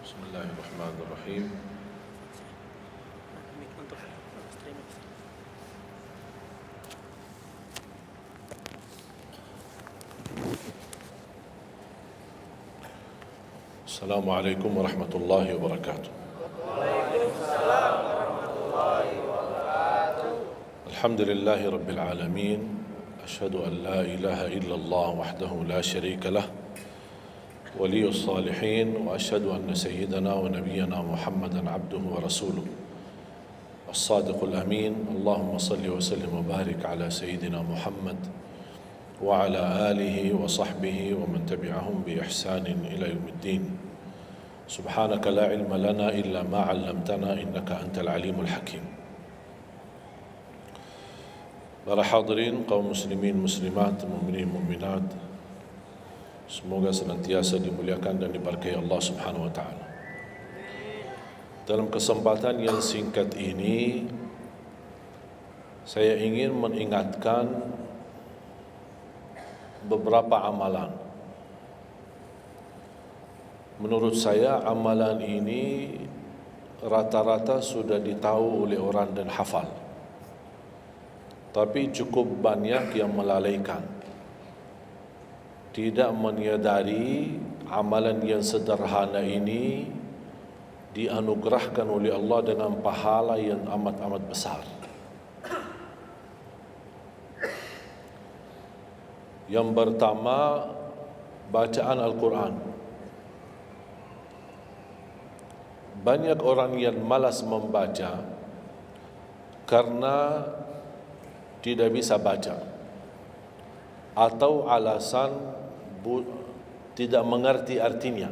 بسم الله الرحمن الرحيم. السلام عليكم ورحمة الله وبركاته. الحمد لله رب العالمين، أشهد أن لا إله إلا الله وحده لا شريك له ولي الصالحين، وأشهد أن سيدنا ونبينا محمدا عبده ورسوله الصادق الأمين. اللهم صل وسلم وبارك على سيدنا محمد وعلى آله وصحبه ومن تبعهم بإحسان إلى يوم الدين. سبحانك لا علم لنا إلا ما علمتنا إنك أنت العليم الحكيم. Para hadirin, kaum muslimin, muslimat, mukminin, mukminat, semoga senantiasa dimuliakan dan diberkahi Allah Subhanahu wa taala. Dalam kesempatan yang singkat ini, saya ingin mengingatkan beberapa amalan. Menurut saya amalan ini rata-rata sudah ditahu oleh orang dan hafal, tapi cukup banyak yang melalaikan, tidak menyadari amalan yang sederhana ini dianugerahkan oleh Allah dengan pahala yang amat-amat besar. Yang pertama, bacaan Al-Quran. Banyak orang yang malas membaca karena tidak bisa baca, atau alasan tidak mengerti artinya.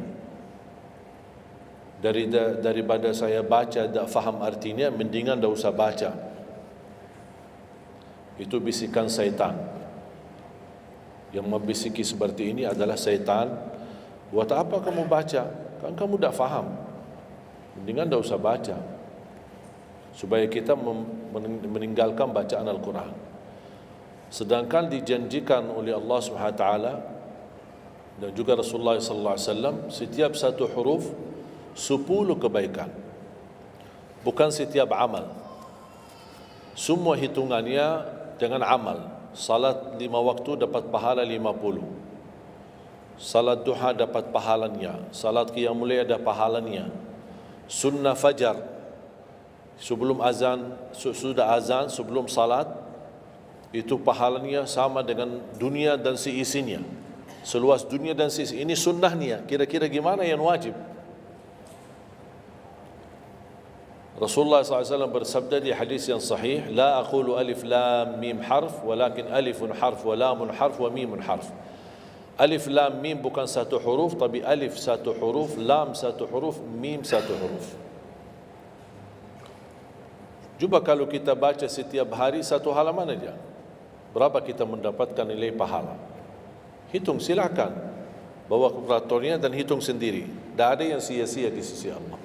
Daripada saya baca tak faham artinya, mendingan tak usah baca. Itu bisikan syaitan. Yang membisiki seperti ini adalah syaitan. Buat apa kamu baca? Kan kamu tak faham. Mendingan tak usah baca, supaya kita meninggalkan bacaan Al-Quran. Sedangkan dijanjikan oleh Allah SWT dan juga Rasulullah SAW, setiap satu huruf 10 kebaikan, bukan setiap amal. Semua hitungannya dengan amal. Salat 5 waktu dapat pahala 50, salat duha dapat pahalanya, salat qiyamul lail ada pahalanya, sunnah fajar sebelum azan, sudah azan sebelum salat, itu pahalanya sama dengan dunia dan seisinya, seluas dunia dan seisi. Ini sunnahnya. Kira-kira gimana yang wajib? Rasulullah SAW bersabda di hadis yang sahih, la aqulu alif lam mim harf, walakin alifun harf wa lamun harf wa mimun harf. Alif lam mim bukan satu huruf, tapi alif satu huruf, lam satu huruf, mim satu huruf. Cuba kalau kita baca setiap hari satu halaman aja, berapa kita mendapatkan nilai pahala? Hitung, silakan. Bawa kalkulatornya dan hitung sendiri. Tak ada yang sia-sia di sisi Allah.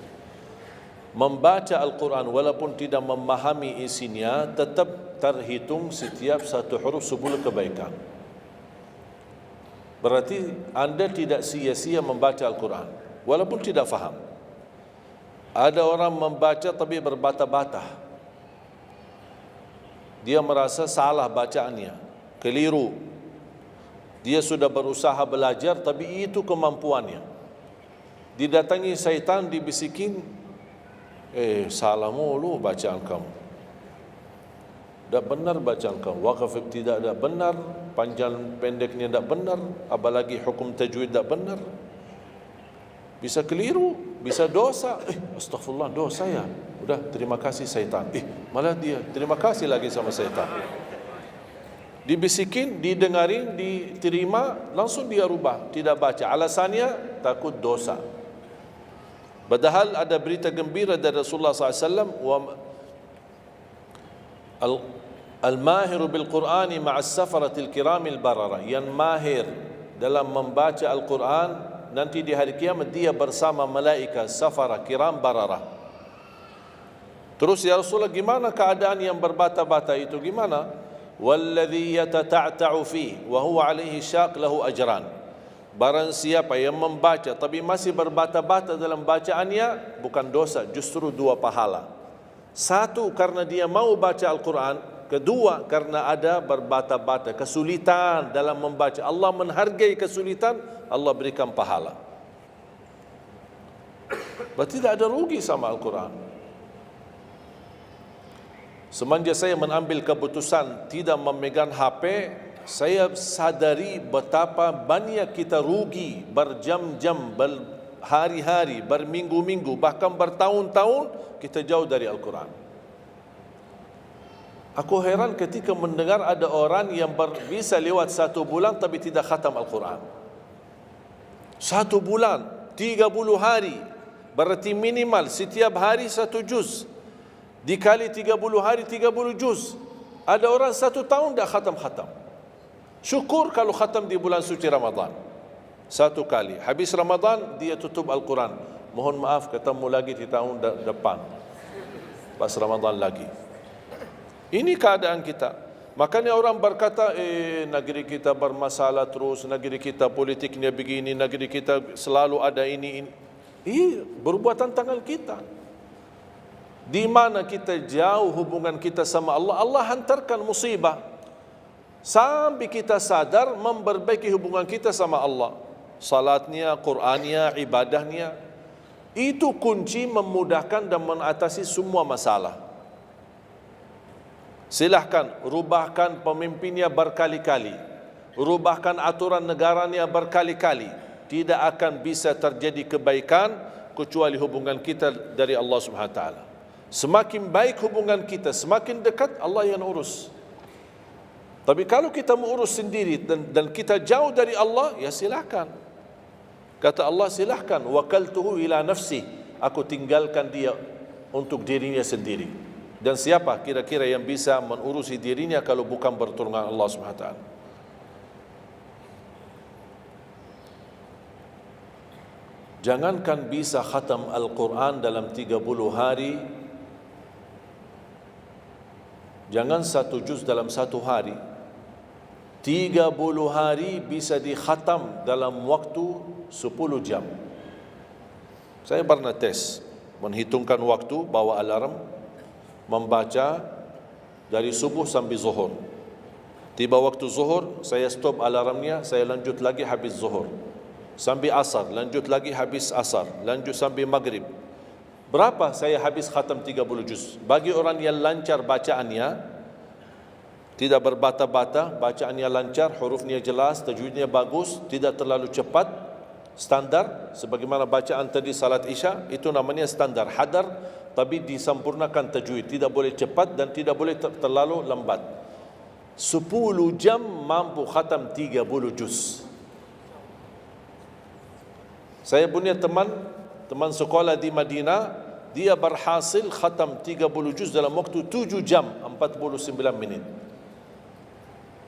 Membaca Al-Quran walaupun tidak memahami isinya, tetap terhitung setiap satu huruf 10 kebaikan. Berarti anda tidak sia-sia membaca Al-Quran walaupun tidak faham. Ada orang membaca tapi berbata-bata. Dia merasa salah bacaannya, keliru. Dia sudah berusaha belajar, tapi itu kemampuannya. Didatangi syaitan, dibisikin, salah mulu bacaan kamu, tak benar bacaan kamu, wakaf tidak benar, panjang pendeknya tak benar, apalagi hukum tajwid tak benar. Bisa keliru, bisa dosa. Astagfirullah, dosa ya. Udah, terima kasih syaitan. Malah dia terima kasih lagi sama syaitan. Dibisikin, didengarin, diterima, langsung dia rubah, tidak baca. Alasannya takut dosa. Padahal ada berita gembira dari Rasulullah SAW, al-mahiru bil-Qur'ani ma'as safaratil kiramil barara. Yang mahir dalam membaca Al-Quran, nanti di hari kiamat dia bersama malaikat safara kiram barara. Terus ya Rasulullah, gimana keadaan yang berbata-bata itu? Gimana? Walladhi yatata'ta'u fi wa huwa alaihi syaq lahu ajran. Barang siapa yang membaca tapi masih berbata-bata dalam bacaannya, bukan dosa, justru 2 pahala. 1, karena dia mau baca Al-Quran. 2, karena ada berbata-bata, kesulitan dalam membaca. Allah menghargai kesulitan, Allah berikan pahala. Berarti tidak ada rugi sama Al-Quran. Semenjak saya mengambil keputusan tidak memegang HP, saya sadari betapa banyak kita rugi berjam-jam, berhari-hari, berminggu-minggu, bahkan bertahun-tahun kita jauh dari Al-Quran. Aku heran ketika mendengar ada orang yang bisa lewat 1 bulan tapi tidak khatam Al-Quran. 1 bulan, 30 hari, berarti minimal setiap hari 1 juz. Dikali 30 hari, 30 juz. Ada orang 1 tahun tidak khatam-khatam. Syukur kalau khatam di bulan suci Ramadan 1 kali. Habis Ramadan dia tutup Al-Quran. Mohon maaf, ketemu lagi di tahun depan pas Ramadan lagi. Ini keadaan kita. Makanya orang berkata, negeri kita bermasalah terus, negeri kita politiknya begini, negeri kita selalu ada ini. Perbuatan tangan kita. Di mana kita jauh hubungan kita sama Allah, Allah hantarkan musibah sampai kita sadar memperbaiki hubungan kita sama Allah. Salatnya, Qur'annya, ibadahnya. Itu kunci memudahkan dan mengatasi semua masalah. Silahkan rubahkan pemimpinnya berkali-kali, rubahkan aturan negaranya berkali-kali, tidak akan bisa terjadi kebaikan kecuali hubungan kita dari Allah Subhanahu Wa Taala. Semakin baik hubungan kita, semakin dekat Allah yang urus. Tapi kalau kita mengurus sendiri dan kita jauh dari Allah, ya silakan. Kata Allah, silahkan. Wakaltuhu ila nafsi. Aku tinggalkan dia untuk dirinya sendiri. Dan siapa kira-kira yang bisa mengurusi dirinya kalau bukan pertolongan Allah SWT? Jangankan bisa khatam Al-Quran dalam 30 hari, jangan 1 juz dalam 1 hari, 30 hari bisa dikhatam dalam waktu 10 jam. Saya pernah tes, menghitungkan waktu, bawa alarm, membaca dari subuh sampai zuhur. Tiba waktu zuhur, saya stop alarmnya, saya lanjut lagi habis zuhur. Sampai asar, lanjut lagi habis asar, lanjut sampai maghrib. Berapa saya habis khatam 30 juz? Bagi orang yang lancar bacaannya, tidak berbata-bata, bacaannya lancar, hurufnya jelas, tajwidnya bagus, tidak terlalu cepat, standar, sebagaimana bacaan tadi salat Isya, itu namanya standar, hadar, tapi disempurnakan tajwid, tidak boleh cepat dan tidak boleh terlalu lambat. 10 jam mampu khatam 30 juz. Saya punya teman sekolah di Madinah, dia berhasil khatam 30 juz dalam waktu 7 jam 49 menit.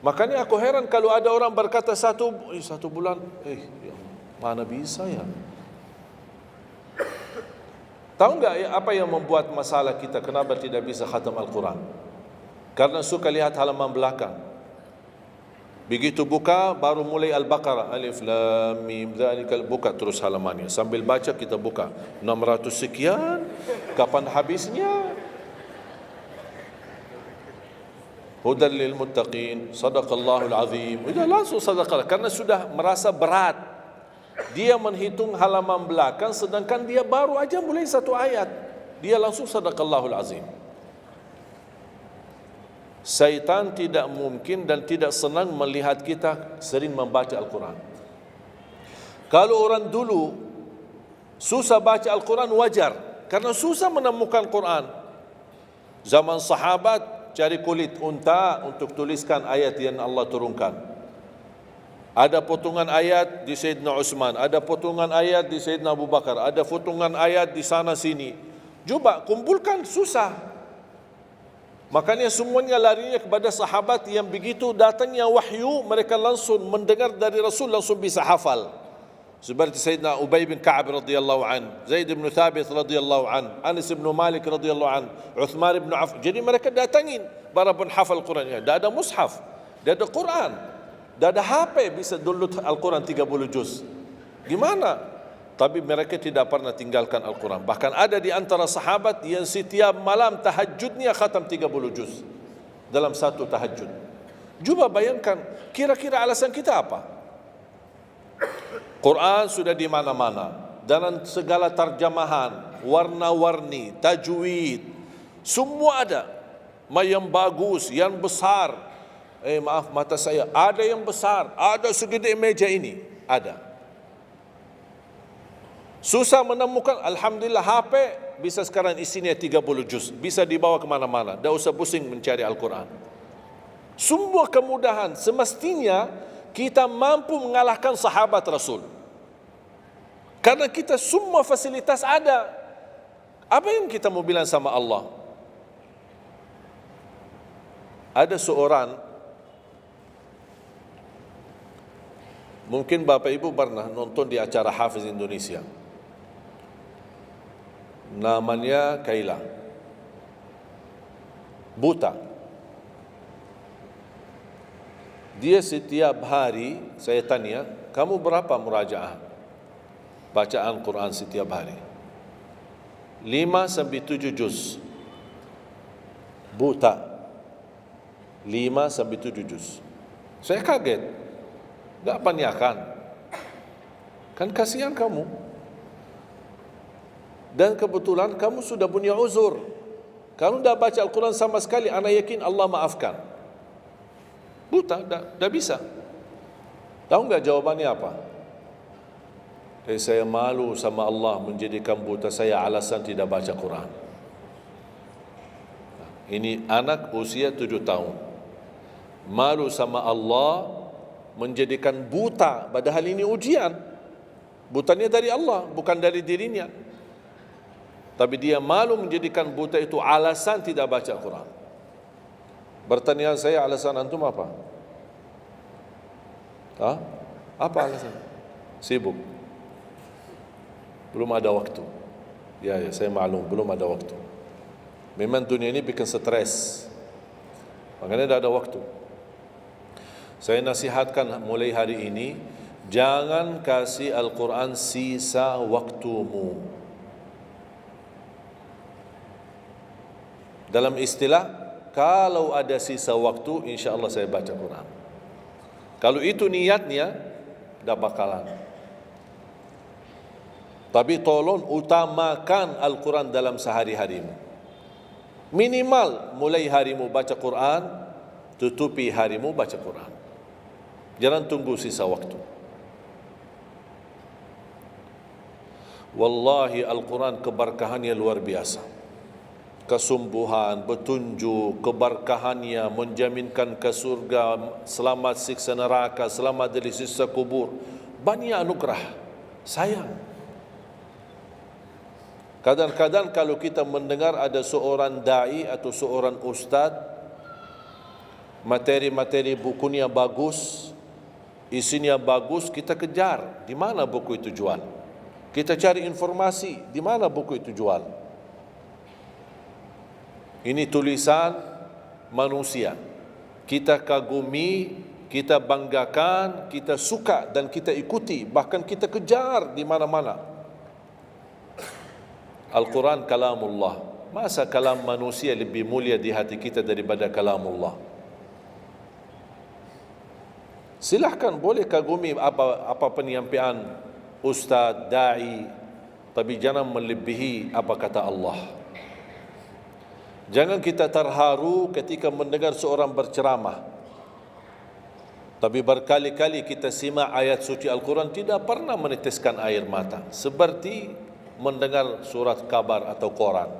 Makanya aku heran kalau ada orang berkata 1 bulan, mana bisa ya? Tahu enggak apa yang membuat masalah kita kenapa tidak bisa khatam Al-Quran? Karena suka lihat halaman belakang. Begitu buka baru mulai Al-Baqarah, Alif Lam Mim Dzalikal, buka terus halamannya. Sambil baca kita buka 600 sekian, kapan habisnya? Hudan lil muttaqin, sadaqallahul azim. Sudah langsung sadaqah karena sudah merasa berat. Dia menghitung halaman belakang sedangkan dia baru aja mulai 1 ayat. Dia langsung sadaqallahul azim. Syaitan tidak mungkin dan tidak senang melihat kita sering membaca Al-Quran. Kalau orang dulu susah baca Al-Quran wajar, karena susah menemukan Quran. Zaman sahabat cari kulit unta untuk tuliskan ayat yang Allah turunkan. Ada potongan ayat di Sayyidina Utsman, ada potongan ayat di Sayyidina Abu Bakar, ada potongan ayat di sana sini. Coba kumpulkan, susah. Makanya semuanya larinya kepada sahabat yang begitu datangnya wahyu, mereka langsung mendengar dari Rasul, langsung bisa hafal. Seperti Sayyidina Ubay bin Ka'ab radhiyallahu an, Zaid bin Thabit radhiyallahu an, Anas bin Malik radhiyallahu an, Uthman bin Affan. Jadi mereka datangin para penghafal Quran. Tidak ada mushaf, tidak ada Quran. Dah ada HP bisa download Al-Quran 30 juz. Gimana? Tapi mereka tidak pernah tinggalkan Al-Quran. Bahkan ada di antara sahabat yang setiap malam tahajudnya khatam 30 juz dalam satu tahajud. Cuba bayangkan, kira-kira alasan kita apa? Quran sudah di mana-mana, dalam segala terjemahan, warna-warni, tajwid, semua ada. Yang bagus, yang besar. Maaf, mata saya, ada yang besar, ada segede meja ini, ada. Susah menemukan, alhamdulillah HP bisa sekarang isinya 30 juz, bisa dibawa kemana-mana, tak usah pusing mencari Al-Quran. Semua kemudahan, semestinya kita mampu mengalahkan sahabat Rasul. Karena kita semua fasilitas ada. Apa yang kita mau bilang sama Allah? Ada seorang, mungkin Bapak Ibu pernah nonton di acara Hafiz Indonesia, namanya Kaila, buta. Dia setiap hari, saya tanya, kamu berapa murajaah bacaan Quran setiap hari? 5 sampai 7 juz. Buta, 5 sampai 7 juz. Saya kaget, tak panyakan, kan kasihan kamu. Dan kebetulan kamu sudah punya uzur, kamu dah baca Al-Quran sama sekali, ana yakin Allah maafkan. Buta, dah bisa. Tahu enggak jawabannya apa? Saya malu sama Allah menjadikan buta saya alasan tidak baca Quran. Ini anak usia 7 tahun. Malu sama Allah menjadikan buta, padahal ini ujian. Butanya dari Allah, bukan dari dirinya. Tapi dia malu menjadikan buta itu alasan tidak baca Quran. Bertanya saya, alasan antum apa? Apa alasan? Sibuk. Belum ada waktu. Ya, saya maklum, belum ada waktu. Memang dunia ini bikin stres, makanya tidak ada waktu. Saya nasihatkan mulai hari ini, jangan kasih Al-Quran sisa waktumu. Dalam istilah, kalau ada sisa waktu, insya Allah saya baca Quran. Kalau itu niatnya, dah bakalan. Tapi tolong utamakan Al-Quran dalam sehari-harimu. Minimal mulai harimu baca Quran, tutupi harimu baca Quran. Jangan tunggu sisa waktu. Wallahi Al-Quran keberkahannya luar biasa. Kesumbuhan, petunjuk, keberkahannya menjaminkan ke surga, selamat siksa neraka, selamat dari siksa kubur. Banyak anugerah. Sayang. Kadang-kadang kalau kita mendengar ada seorang da'i atau seorang ustaz, materi-materi bukunya bagus, isinya bagus, kita kejar. Di mana buku itu jual? Kita cari informasi, di mana buku itu jual? Ini tulisan manusia. Kita kagumi, kita banggakan, kita suka dan kita ikuti, bahkan kita kejar di mana-mana. Al-Quran kalamullah. Masa kalam manusia lebih mulia di hati kita daripada kalamullah? Silahkan boleh kagumi apa penyampaian ustaz, da'i, tapi jangan melebihi apa kata Allah. Jangan kita terharu ketika mendengar seorang berceramah, tapi berkali-kali kita simak ayat suci Al-Quran tidak pernah meneteskan air mata, seperti mendengar surat kabar atau koran.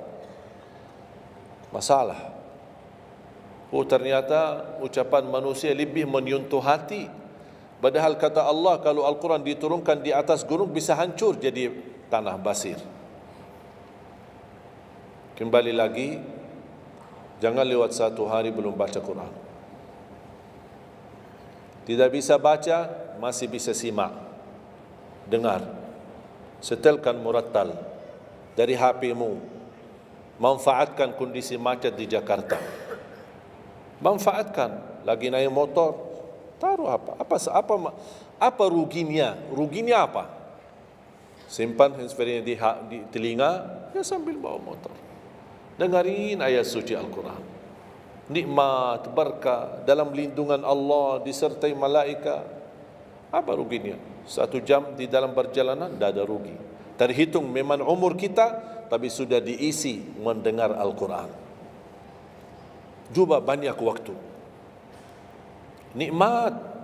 Masalah. Ternyata ucapan manusia lebih menyentuh hati. Padahal kata Allah, kalau Al-Quran diturunkan di atas gunung bisa hancur jadi tanah basir. Kembali lagi, jangan lewat satu hari belum baca Quran. Tidak bisa baca, masih bisa simak, dengar. Setelkan murattal dari HP-mu. Manfaatkan kondisi macet di Jakarta. Manfaatkan, lagi naik motor, Taruh apa? Apa ruginya? Ruginya apa? Simpan handsfree di telinga, ya sambil bawa motor. Dengarin ayat suci Al-Quran. Nikmat, berkah, dalam lindungan Allah, disertai malaikat. Apa ruginya? 1 jam di dalam perjalanan, tidak ada rugi. Terhitung memang umur kita, tapi sudah diisi mendengar Al-Quran. Juga banyak waktu. Nikmat.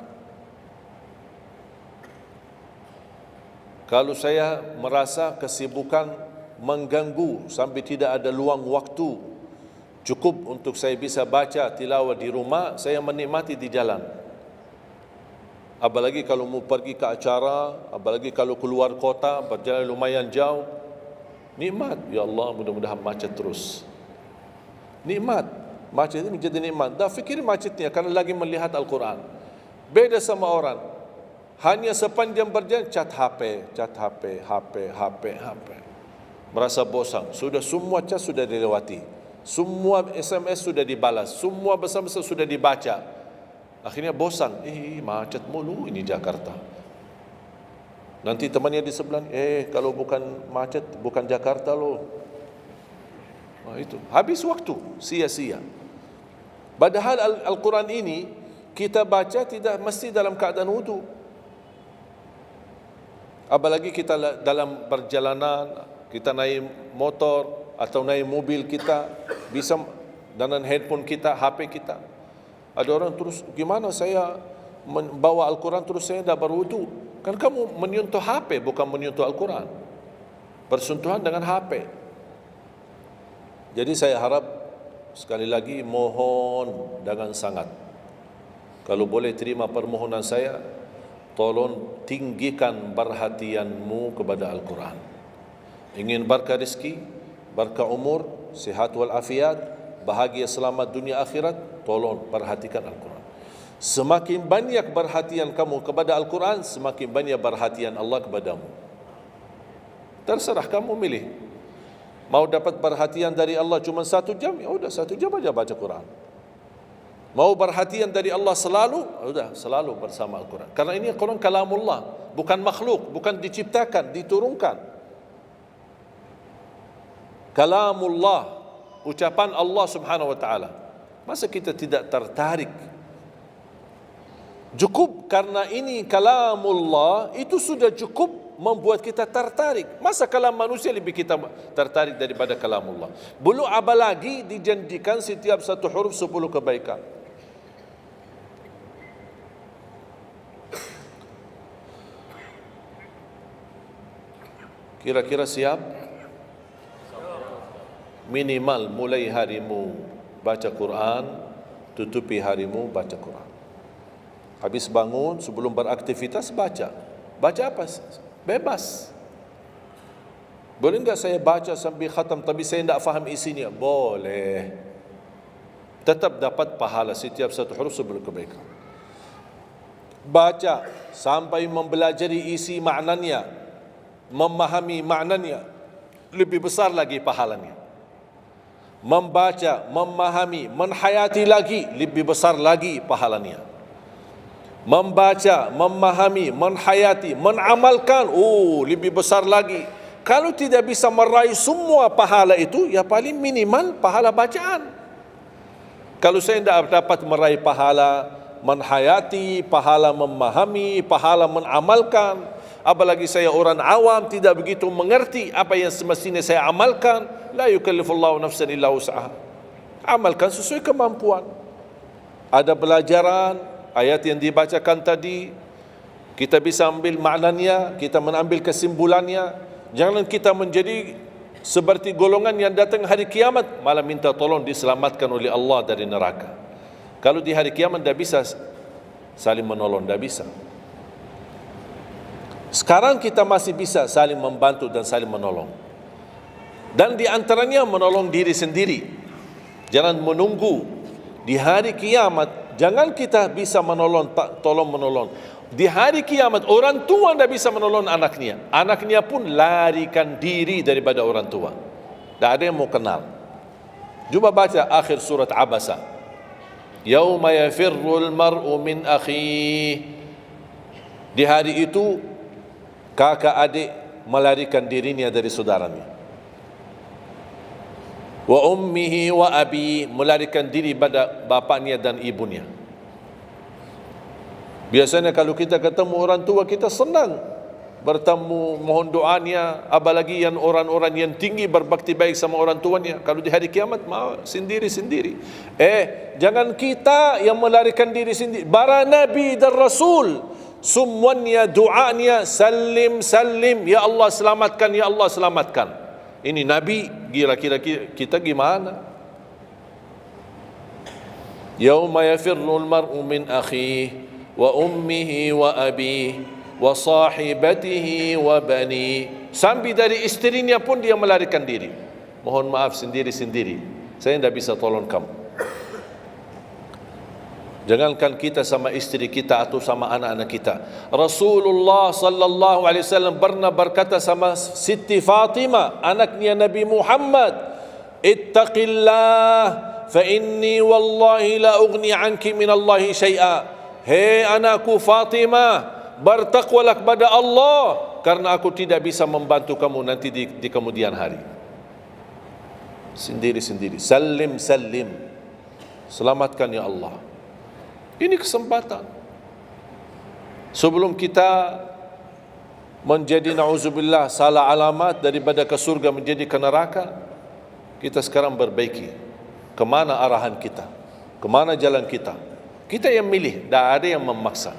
Kalau saya merasa kesibukan mengganggu sampai tidak ada luang waktu cukup untuk saya bisa baca tilawah di rumah, saya menikmati di jalan. Apalagi kalau mau pergi ke acara, apalagi kalau keluar kota, berjalan lumayan jauh, nikmat. Ya Allah, mudah-mudahan macet terus. Nikmat. Macet ini menjadi nikmat. Dah fikir macetnya karena lagi melihat Al-Quran. Beda sama orang. Hanya sepanjang berjalan cat HP. Merasa bosan. Sudah semua cat sudah dilewati. Semua SMS sudah dibalas. Semua pesan-pesan sudah dibaca. Akhirnya bosan. Macet mulu ini Jakarta. Nanti temannya di sebelah, kalau bukan macet, bukan Jakarta loh. Nah, itu. Habis waktu, sia-sia. Padahal Al-Quran ini, kita baca tidak mesti dalam keadaan wudu. Apalagi kita dalam perjalanan, kita naik motor atau naik mobil kita, bisa dengan handphone kita, HP kita. Ada orang terus, gimana saya membawa Al-Quran terus saya tidak berwudu? Kan kamu menyentuh HP, bukan menyentuh Al-Quran. Bersentuhan dengan HP. Jadi saya harap, sekali lagi mohon dengan sangat, kalau boleh terima permohonan saya, tolong tinggikan perhatianmu kepada Al-Quran. Ingin berkah rezeki, berkah umur, sihat wal afiat, bahagia selamat dunia akhirat, tolong perhatikan Al-Quran. Semakin banyak perhatian kamu kepada Al-Quran, semakin banyak perhatian Allah kepadamu. Terserah kamu milih. Mau dapat perhatian dari Allah cuma 1 jam, ya udah 1 jam aja baca Quran. Mau perhatian dari Allah selalu, sudah selalu bersama Al-Quran. Karena ini Al-Quran kalamullah, bukan makhluk, bukan diciptakan, diturunkan. Kalamullah, ucapan Allah Subhanahu wa taala. Masa kita tidak tertarik? Cukup karena ini kalamullah, itu sudah cukup membuat kita tertarik. Masa kalam manusia lebih kita tertarik daripada kalamullah? Belum apalagi dijanjikan setiap satu huruf 10 kebaikan. Kira-kira siap? Minimal mulai harimu baca Quran, tutupi harimu baca Quran. Habis bangun, sebelum beraktivitas baca. Baca apa? Bebas. Boleh enggak saya baca sambil khatam tapi saya tidak faham isinya? Boleh. Tetap dapat pahala setiap satu huruf 10 kebaikan. Baca sampai mempelajari isi maknanya, memahami maknanya, lebih besar lagi pahalanya. Membaca, memahami, menhayati lagi, lebih besar lagi pahalanya. Membaca, memahami, menhayati, menamalkan, lebih besar lagi. Kalau tidak bisa meraih semua pahala itu, ya paling minimal pahala bacaan. Kalau saya tidak dapat meraih pahala menhayati, pahala memahami, pahala menamalkan, apalagi saya orang awam tidak begitu mengerti apa yang semestinya saya amalkan, la yukallifullahu nafsan illa wus'aha. Amalkan sesuai kemampuan. Ada pelajaran ayat yang dibacakan tadi, kita bisa ambil maknanya, kita mengambil kesimpulannya. Jangan kita menjadi seperti golongan yang datang hari kiamat malah minta tolong diselamatkan oleh Allah dari neraka. Kalau di hari kiamat tidak bisa saling menolong, tidak bisa. Sekarang kita masih bisa saling membantu dan saling menolong. Dan di antaranya menolong diri sendiri. Jangan menunggu di hari kiamat. Jangan kita bisa menolong, tolong menolong. Di hari kiamat orang tua tidak bisa menolong anaknya. Anaknya pun larikan diri daripada orang tua. Tidak ada yang mau kenal. Coba baca akhir surat Abasa. Yauma yafirrul mar'u min akhihi. Di hari itu kakak adik melarikan dirinya dari saudaranya. Wa ummihi wa abi, melarikan diri pada bapaknya dan ibunya. Biasanya kalau kita ketemu orang tua, kita senang bertemu, mohon doanya, apalagi yang orang-orang yang tinggi berbakti baik sama orang tuanya. Kalau di hari kiamat mau sendiri-sendiri. Jangan kita yang melarikan diri sendiri. Para nabi dan rasul semuanya doanya salim salim, ya Allah selamatkan, ya Allah selamatkan. Ini nabi, kira-kira kita gimana? Yauma yafirrul mar'u min akhihi wa ummihi wa abihi wa sahibatihi wa bani. Sampai dari istrinya pun dia melarikan diri. Mohon maaf, sendiri-sendiri. Saya tidak bisa tolong kamu. Jangankan kita sama istri kita atau sama anak-anak kita. Rasulullah sallallahu alaihi wasallam pernah berkata sama Siti Fatimah, anaknya Nabi Muhammad, ittaqillah fa inni wallahi la ughni anki min Allahi syai'a. Hei anakku Fatimah, bertakwalah kepada Allah, karena aku tidak bisa membantu kamu nanti di kemudian hari. Sendiri-sendiri. Salim salim, selamatkan ya Allah. Ini kesempatan. Sebelum kita menjadi na'udzubillah salah alamat daripada ke surga menjadi ke neraka, kita sekarang perbaiki kemana arahan kita, kemana jalan kita. Kita yang milih, tidak ada yang memaksa.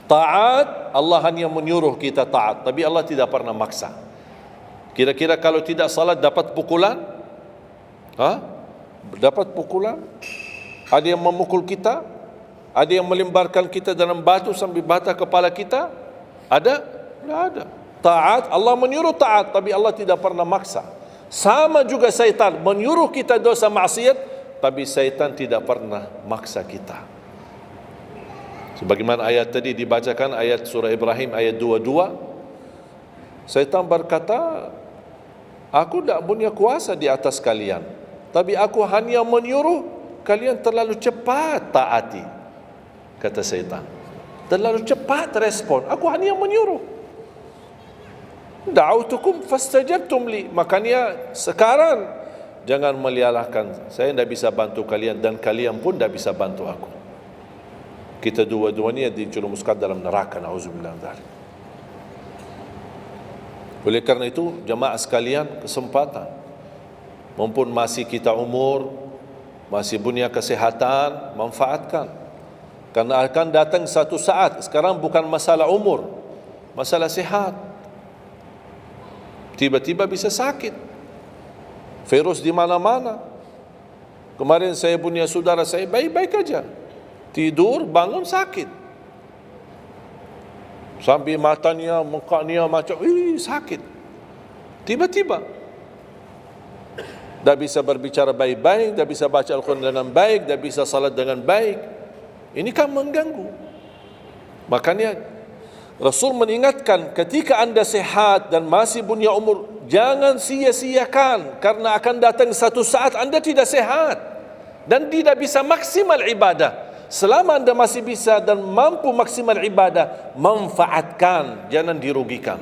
Taat, Allah hanya menyuruh kita taat, tapi Allah tidak pernah maksa. Kira-kira kalau tidak salat dapat pukulan? Dapat pukulan? Ada yang memukul kita? Ada yang melemparkan kita dalam batu sampai bata kepala kita? Ada? Tidak ada. Taat, Allah menyuruh taat, tapi Allah tidak pernah maksa. Sama juga syaitan, menyuruh kita dosa maksiat, tapi syaitan tidak pernah maksa kita. Sebagaimana ayat tadi dibacakan, ayat surah Ibrahim ayat 22, syaitan berkata, aku tidak punya kuasa di atas kalian, tapi aku hanya menyuruh kalian terlalu cepat taati. Kata syaitan, terlalu cepat respon, aku hanya menyuruh. Da'autukum fastajabtum li. Makanya sekarang jangan melialahkan, saya tidak bisa bantu kalian dan kalian pun tidak bisa bantu aku. Kita dua-duanya dijerumuskan dalam neraka, na'udzubillah min dzalik. Oleh karena itu, jemaah sekalian, kesempatan, mumpun masih kita umur, masih punya kesehatan, manfaatkan. Karena akan datang satu saat, sekarang bukan masalah umur, masalah sehat. Tiba-tiba bisa sakit, virus di mana-mana. Kemarin saya punya saudara saya baik-baik aja, tidur bangun sakit, sampai matanya, mukanya macam sakit. Tiba-tiba tak bisa berbicara baik-baik, tak bisa baca Al-Quran dengan baik, tak bisa salat dengan baik. Ini kan mengganggu. Makanya Rasul mengingatkan, ketika anda sehat dan masih punya umur, jangan sia-siakan, karena akan datang satu saat anda tidak sehat dan tidak bisa maksimal ibadah. Selama anda masih bisa dan mampu maksimal ibadah, manfaatkan, jangan dirugikan.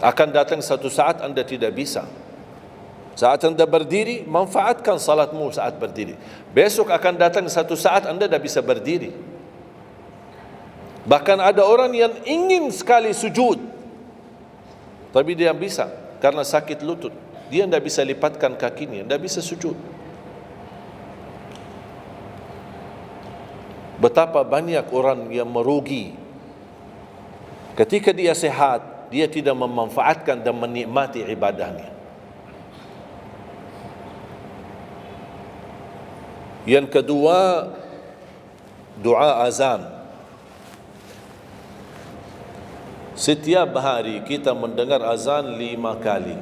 Akan datang satu saat anda tidak bisa. Saat anda berdiri, manfaatkan salatmu saat berdiri. Besok akan datang satu saat anda tidak bisa berdiri. Bahkan ada orang yang ingin sekali sujud, tapi dia bisa, karena sakit lutut, dia tidak bisa lipatkan kakinya, tidak bisa sujud. Betapa banyak orang yang merugi ketika dia sehat, dia tidak memanfaatkan dan menikmati ibadahnya. Yang kedua, doa azan. Setiap hari kita mendengar azan 5 kali.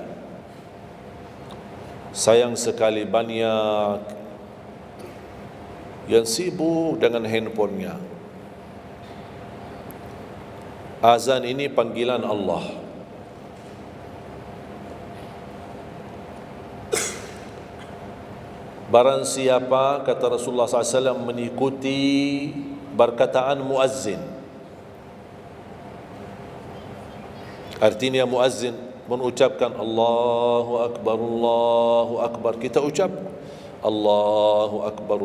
Sayang sekali banyak yang sibuk dengan handphonenya. Azan ini panggilan Allah. Barang siapa, kata Rasulullah SAW, mengikuti perkataan muazzin. Artinya muazzin mengucapkan Allahu Akbar, kita ucap Allahu Akbar.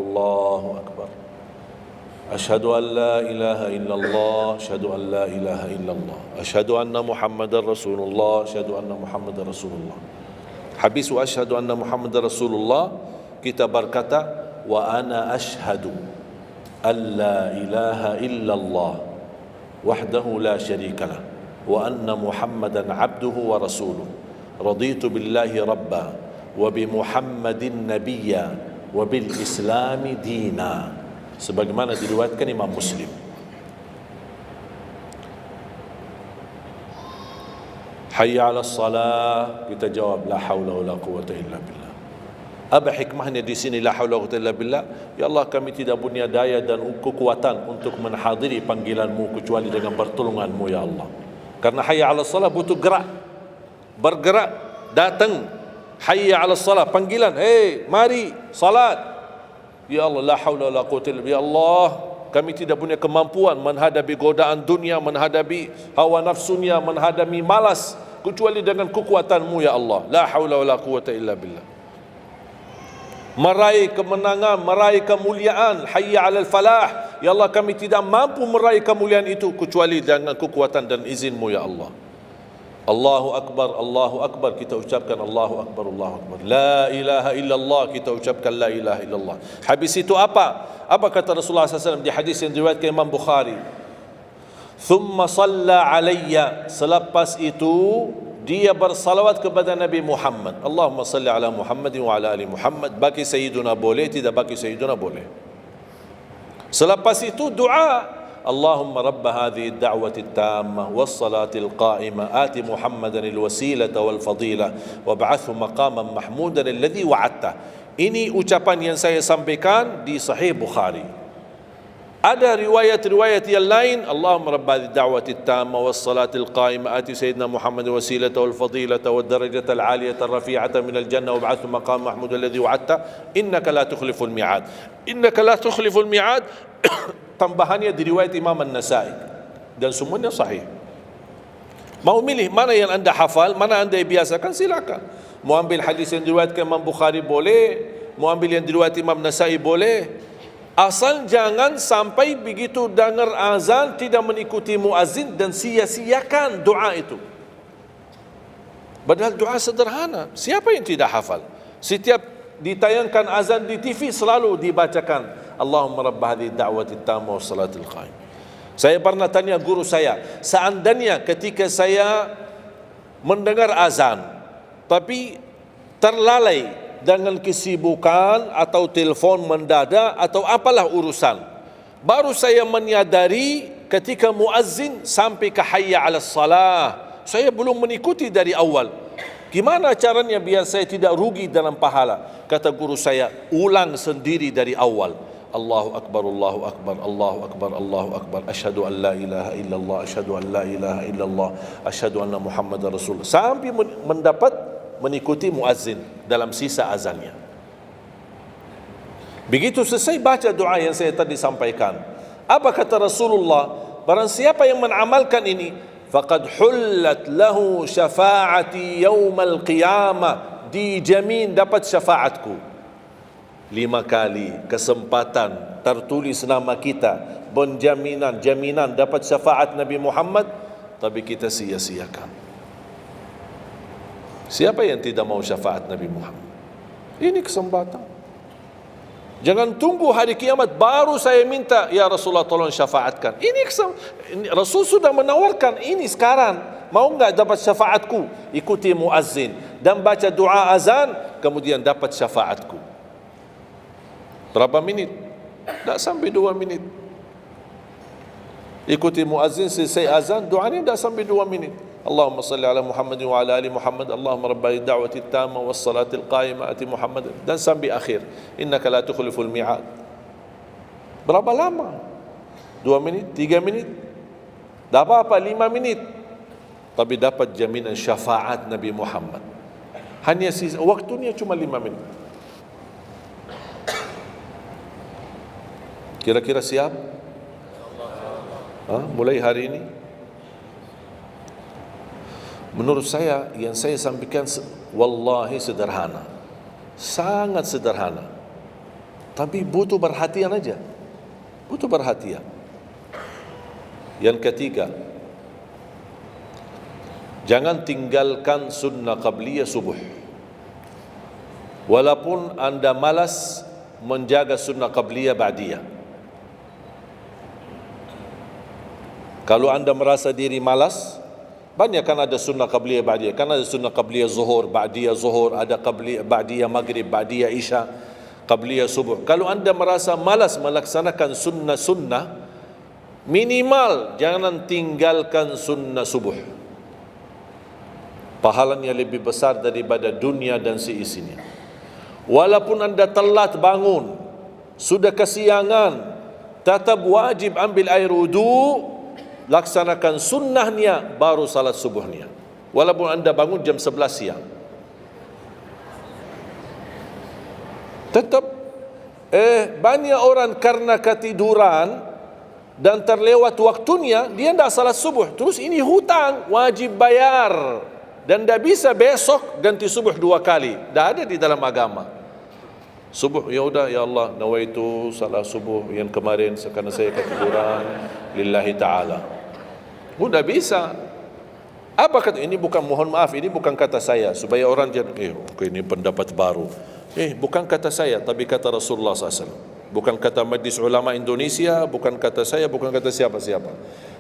Asyhadu an la ilaha illallah, asyhadu an la ilaha illallah, asyhadu anna Muhammadar Rasulullah, asyhadu anna Muhammadar Rasulullah. Habis wa asyhadu anna Muhammadar Rasulullah, kita berkata wa ana asyhadu an la ilaha illallah wahdahu la syarikalah wa anna Muhammadan abduhu wa rasuluh. Raditu billahi rabba wa bi Muhammadin nabiyya wa bil islami dina, sebagaimana diriwayatkan Imam Muslim. Hayya 'alas salah, kita jawab la haula wala quwwata illa billah. Apa hikmahnya di sini la haula wala quwwata illa billah? Ya Allah, kami tidak punya daya dan kekuatan untuk menghadiri panggilan-Mu kecuali dengan pertolongan-Mu ya Allah. Karena hayya 'alas salah butuh gerak, bergerak, datang. Hayya 'alas salah, panggilan, hey mari salat. Ya Allah, la haula wala quwwata illa billah. Ya Allah, kami tidak punya kemampuan menghadapi godaan dunia, menghadapi hawa nafsunya, menghadapi malas kecuali dengan kekuatan-Mu ya Allah. La haula wala quwwata illa billah. Meraih kemenangan, meraih kemuliaan, hayya 'alal falah. Ya Allah, kami tidak mampu meraih kemuliaan itu kecuali dengan kekuatan dan izin-Mu ya Allah. Allahu Akbar, kita ucapkan Allahu Akbar. La ilaha illallah, kita ucapkan la ilaha illallah. Habis itu apa kata Rasulullah SAW di hadis yang diriwayatkan Imam Bukhari? Thumma salla alayya, selepas itu dia bersalawat kepada Nabi Muhammad. Allahumma salli ala Muhammad wa ala ali Muhammad. Bagi Sayyiduna boleh, tidak bagi Sayyiduna boleh. Selepas itu doa, Allahumma rabb hadhihi ad-da'wati at-tammah was-salati al-qa'imah ati Muhammadan al-wasilata wal-fadilah wab'athhu maqaman mahmudan alladhi wa'adta. Ini ucapan yang saya sampaikan di Sahih Bukhari. Ada riwayat-riwayat yang lain, Allahumma rabb hadhihi ad-da'wati at-tammah was-salati al-qa'imah ati sayyidina Muhammad wasilata wal-fadilata wad-darajata al-'aliyata ar-rafi'ata min al-jannah wab'athhu maqaman mahmudan alladhi wa'adta innaka la tukhliful mi'ad. Innaka la tukhliful mi'ad. Tambahannya diriwayat Imam An-Nasai dan semuanya sahih. Mau milih mana yang anda hafal, mana anda biasakan, silakan. Mau ambil hadis yang diriwayatkan Imam Bukhari boleh, mau ambil yang diriwayat Imam Nasai boleh. Asal jangan sampai begitu dengar azan tidak mengikuti muazzin dan sia-siakan doa itu. Padahal doa sederhana. Siapa yang tidak hafal? Setiap ditayangkan azan di TV selalu dibacakan Allahumma rabb hadhihi ad-da'wati at-tammah was-salatil qa'imah. Saya pernah tanya guru saya, seandainya ketika saya mendengar azan tapi terlalai dengan kesibukan atau telefon mendadak atau apalah urusan, baru saya menyadari ketika muazzin sampai ke hayya 'alas salah, saya belum mengikuti dari awal. Gimana caranya biar saya tidak rugi dalam pahala? Kata guru saya, ulang sendiri dari awal. Allahu Akbar, Allahu Akbar, Allahu Akbar, Allahu Akbar. Asyhadu an la ilaha illallah, asyhadu an la ilaha illallah, asyhadu anna Muhammadar Rasulullah. Sampai mendapat mengikuti muazzin dalam sisa azannya. Begitu selesai baca doa yang saya tadi sampaikan, apa kata Rasulullah? Barang siapa yang mengamalkan ini, faqad hullat lahu syafa'ati yaumal qiyamah, dijamin dapat syafaatku. 5 kali kesempatan tertulis nama kita, jaminan dapat syafaat Nabi Muhammad, tapi kita sia-siakan. Siapa yang tidak mau syafaat Nabi Muhammad? Ini kesempatan. Jangan tunggu hari kiamat baru saya minta, ya Rasulullah tolong syafaatkan. Rasul sudah menawarkan ini sekarang. Mau enggak dapat syafaatku? Ikuti muazzin dan baca doa azan, kemudian dapat syafaatku. Berapa minit? Tak sampai 2 minit. Ikuti muazzin, selesai azan, doa ini tak sampai 2 minit. Allahumma salli ala Muhammad wa ala ali Muhammad. Allahumma rabb hadhihi ad-da'wati at-tammah was-salati al-qa'imah ati Muhammad, dan sampai akhir. Innaka la tukhliful mi'ad. Berapa lama? 2 minit, 3 minit? Tak apa-apa, 5 minit. Tapi dapat jaminan syafaat Nabi Muhammad. Hanya waktunya cuma 5 minit. Kira-kira siap? Mulai hari ini? Menurut saya, yang saya sampaikan wallahi sederhana, sangat sederhana, tapi butuh perhatian aja, butuh perhatian. Yang ketiga, jangan tinggalkan sunnah qabliyah subuh. Walaupun anda malas menjaga sunnah qabliyah ba'diyah. Kalau anda merasa diri malas, banyak kan ada sunnah qabliyah ba'diyah. Kan ada sunnah qabliyah zuhur, ba'diyah zuhur, ada qabliyah ba'diyah maghrib, ba'diyah isya, qabliyah subuh. Kalau anda merasa malas melaksanakan sunnah-sunnah, minimal jangan tinggalkan sunnah subuh. Pahalanya lebih besar daripada dunia dan seisinya. Walaupun anda telat bangun, sudah kesiangan, tetap wajib ambil air wudu, laksanakan sunnahnya, baru salat subuhnya. Walaupun anda bangun jam 11 siang, tetap banyak orang karena ketiduran dan terlewat waktunya, dia tidak salat subuh. Terus ini hutang, wajib bayar, dan tidak bisa besok ganti subuh 2 kali. Tidak ada di dalam agama. Subuh, ya udah, ya Allah, nawaitu salat subuh yang kemarin karena saya ketiduran lillahi ta'ala. Sudah bisa. Apa kata ini? Bukan, mohon maaf, ini bukan kata saya supaya orang jangan ini pendapat baru. Bukan kata saya, tapi kata Rasulullah SAW. Bukan kata Majlis Ulama Indonesia, bukan kata saya, bukan kata siapa-siapa.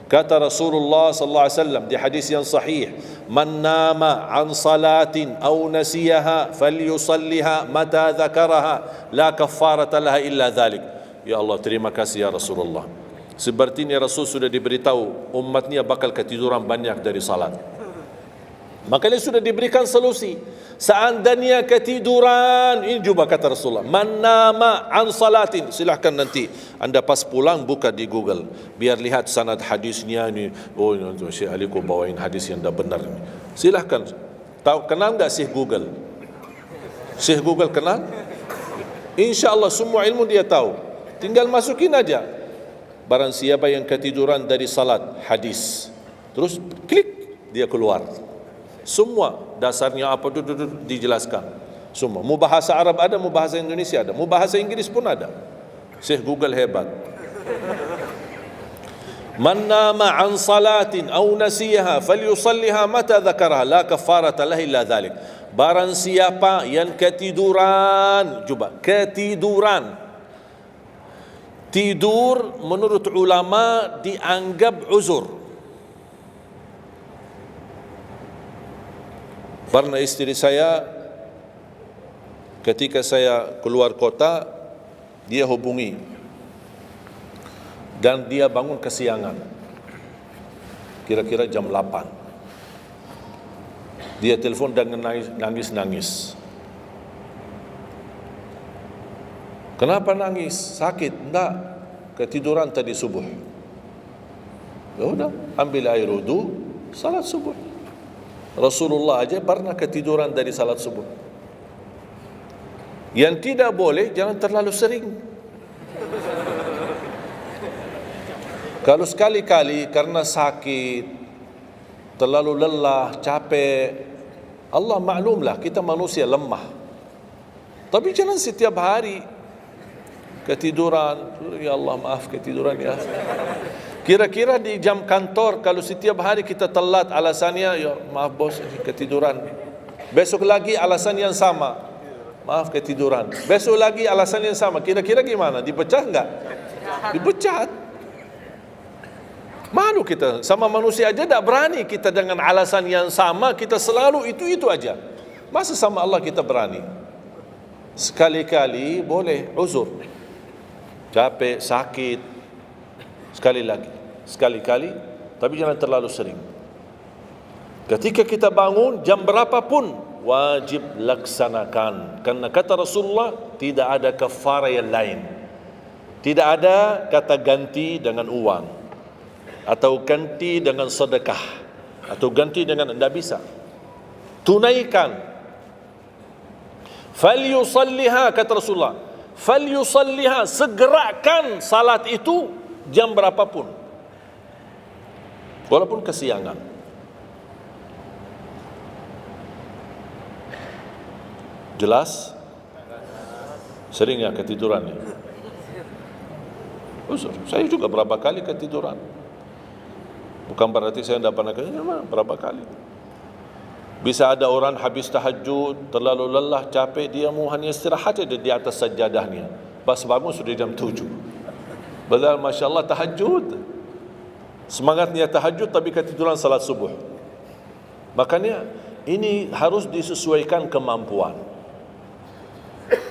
Kata Rasulullah sallallahu alaihi wasallam di hadis yang sahih, "Man nama an salatin aw nasiyaha falyusalliha mata dzakaraha, la kaffarata laha illa dzalik." Ya Allah, terima kasih ya Rasulullah. Sepertinya Rasul sudah diberitahu umatnya bakal ketiduran banyak dari salat. Makanya sudah diberikan solusi. Seandainya ketiduran, ini juga kata Rasulullah, man nama an salatin, silahkan nanti anda pas pulang buka di Google, biar lihat sanad hadisnya ni. Oh, Syekh Ali kau bawain hadis yang dah benar ni. Silahkan. Tahu, kenal enggak Syekh Google? Syekh Google kenal? InsyaAllah semua ilmu dia tahu. Tinggal masukin aja. Barang siapa yang ketiduran dari salat, hadis, terus klik, dia keluar. Semua dasarnya apa dijelaskan. Semua. Mu bahasa Arab ada, mu bahasa Indonesia ada, mu bahasa Inggris pun ada. Syekh Google hebat. Man nama an salatin aw nasiyaha falyusalliha mata dzakaraha, la kafarata lahu illa dzalik. Barang siapa yang ketiduran, coba ketiduran. Tidur menurut ulama dianggap uzur. Pernah istri saya ketika saya keluar kota, dia hubungi dan dia bangun kesiangan, kira-kira jam 8. Dia telefon dengan nangis-nangis. Kenapa nangis? Sakit? Enggak, ketiduran tadi subuh. Ya udah, ambil air wudu, salat subuh. Rasulullah aja pernah ketiduran dari salat subuh. Yang tidak boleh, jangan terlalu sering. Kalau sekali-kali karena sakit, terlalu lelah, capek, Allah maklumlah kita manusia lemah. Tapi jangan setiap hari ketiduran. Ya Allah, maaf ketiduran ya. Kira-kira di jam kantor, kalau setiap hari kita telat, alasannya, ya maaf bos, ketiduran. Besok lagi alasan yang sama, maaf ketiduran. Besok lagi alasan yang sama. Kira-kira gimana? Dipecat enggak? Dipecat. Malu kita, sama manusia aja tak berani kita dengan alasan yang sama, kita selalu itu aja. Masa sama Allah kita berani? Sekali-kali boleh uzur, capek, sakit, sekali-kali, tapi jangan terlalu sering. Ketika kita bangun jam berapapun wajib laksanakan, karena kata Rasulullah tidak ada kafarah yang lain. Tidak ada kata ganti dengan uang, atau ganti dengan sedekah, atau ganti dengan, tidak bisa. Tunaikan. Falyusalliha, kata Rasulullah, falyusalliha, segerakan salat itu jam berapapun, walaupun kesiangan. Jelas? Sering ya ketiduran ya? Saya juga berapa kali ketiduran. Bukan berarti saya tidak pernah ketiduran, berapa kali. Bisa ada orang habis tahajud, terlalu lelah, capek, dia mau hanya istirahat saja di atas sajadahnya. Pas bangun sudah jam 7. Padahal Masya Allah tahajud. Semangatnya tahajud tapi ketiduran salat subuh. Makanya ini harus disesuaikan kemampuan.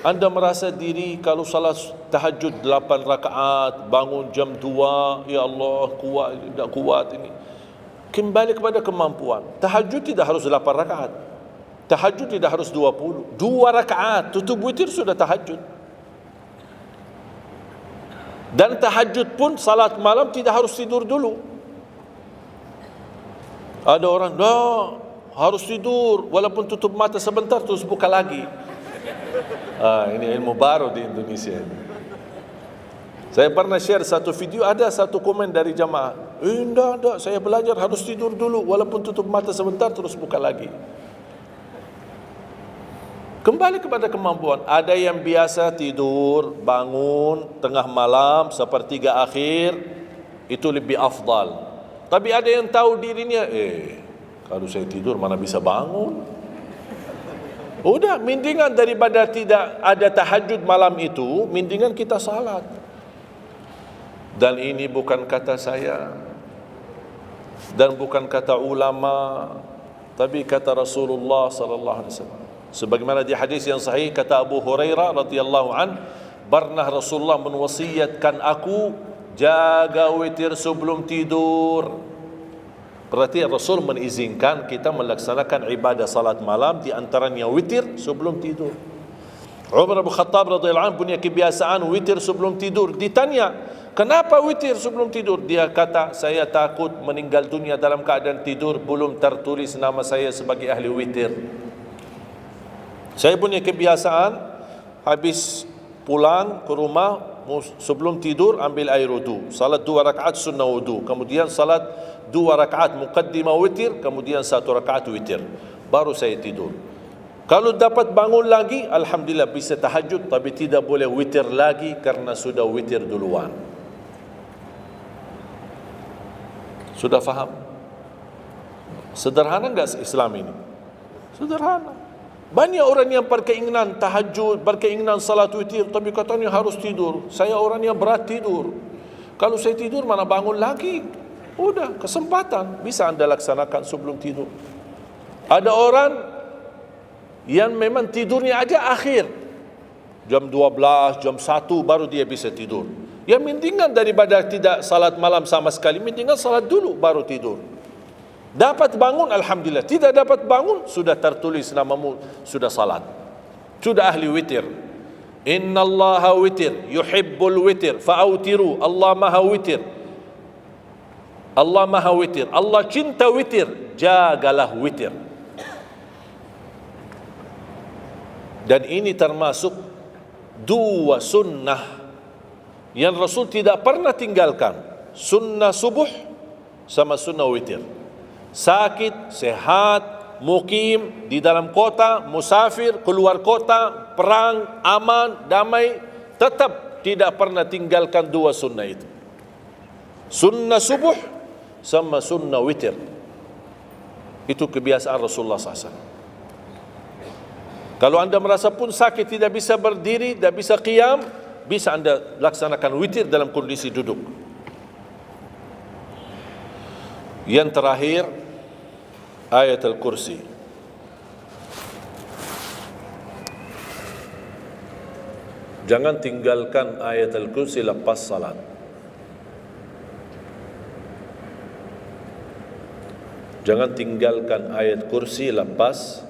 Anda merasa diri kalau salat tahajud 8 rakaat, bangun jam 2, ya Allah kuat, tidak kuat ini. Kembali kepada kemampuan. Tahajud tidak harus 8 rakaat. Tahajud tidak harus 20. 2 rakaat, tutup witir sudah tahajud. Dan tahajud pun salat malam tidak harus tidur dulu. Ada orang, harus tidur, walaupun tutup mata sebentar terus buka lagi. Ini ilmu baru di Indonesia ini. Saya pernah share satu video, ada satu komen dari jamaah, enggak, saya belajar harus tidur dulu, walaupun tutup mata sebentar terus buka lagi. Kembali kepada kemampuan. Ada yang biasa tidur, bangun tengah malam, sepertiga akhir, itu lebih afdal. Tapi ada yang tahu dirinya, kalau saya tidur mana bisa bangun. Udah, mendingan daripada tidak ada tahajud malam itu, mendingan kita salat. Dan ini bukan kata saya, dan bukan kata ulama, tapi kata Rasulullah sallallahu alaihi wasallam. Sebagaimana di hadis yang sahih kata Abu Hurairah radhiyallahu an, pernah Rasulullah menwasiatkan aku jaga witir sebelum tidur. Berarti Rasul mengizinkan kita melaksanakan ibadah salat malam, di antaranya witir sebelum tidur. Umar bin Khattab radhiyallahu anhu punya kebiasaan witir sebelum tidur. Ditanya, kenapa witir sebelum tidur? Dia kata, saya takut meninggal dunia dalam keadaan tidur, belum tertulis nama saya sebagai ahli witir. Saya punya kebiasaan, habis pulang ke rumah, sebelum tidur ambil air wudu, salat 2 rakaat sunnah wudu, kemudian salat 2 rakaat muqaddimah witir, kemudian 1 rakaat witir, baru saya tidur. Kalau dapat bangun lagi, alhamdulillah bisa tahajud, tapi tidak boleh witir lagi karena sudah witir duluan. Sudah faham? Sederhana enggak Islam ini? Sederhana. Banyak orang yang berkeinginan tahajud, berkeinginan salat witir, tapi katanya harus tidur. Saya orang yang berat tidur. Kalau saya tidur mana bangun lagi? Udah, kesempatan bisa anda laksanakan sebelum tidur. Ada orang yang memang tidurnya aja akhir, jam 12, jam 1 baru dia bisa tidur. Ya mendingan daripada tidak salat malam sama sekali, mendingan salat dulu baru tidur. Dapat bangun alhamdulillah, tidak dapat bangun sudah tertulis namamu sudah salat, sudah ahli witir. Innallaha witir yuhibbul witir fa'autiru. Allah maha witir, Allah maha witir, Allah cinta witir, jagalah witir. Dan ini termasuk 2 sunnah yang Rasul tidak pernah tinggalkan, sunnah subuh sama sunnah witir. Sakit, sehat, mukim, di dalam kota, musafir, keluar kota, perang, aman, damai, tetap tidak pernah tinggalkan 2 sunnah itu, sunnah subuh sama sunnah witir. Itu kebiasaan Rasulullah SAW. Kalau anda merasa pun sakit, tidak bisa berdiri, tidak bisa qiyam, bisa anda laksanakan witir dalam kondisi duduk. Yang terakhir, ayat al-kursi. Jangan tinggalkan ayat al-kursi lepas salat. Jangan tinggalkan ayat kursi lepas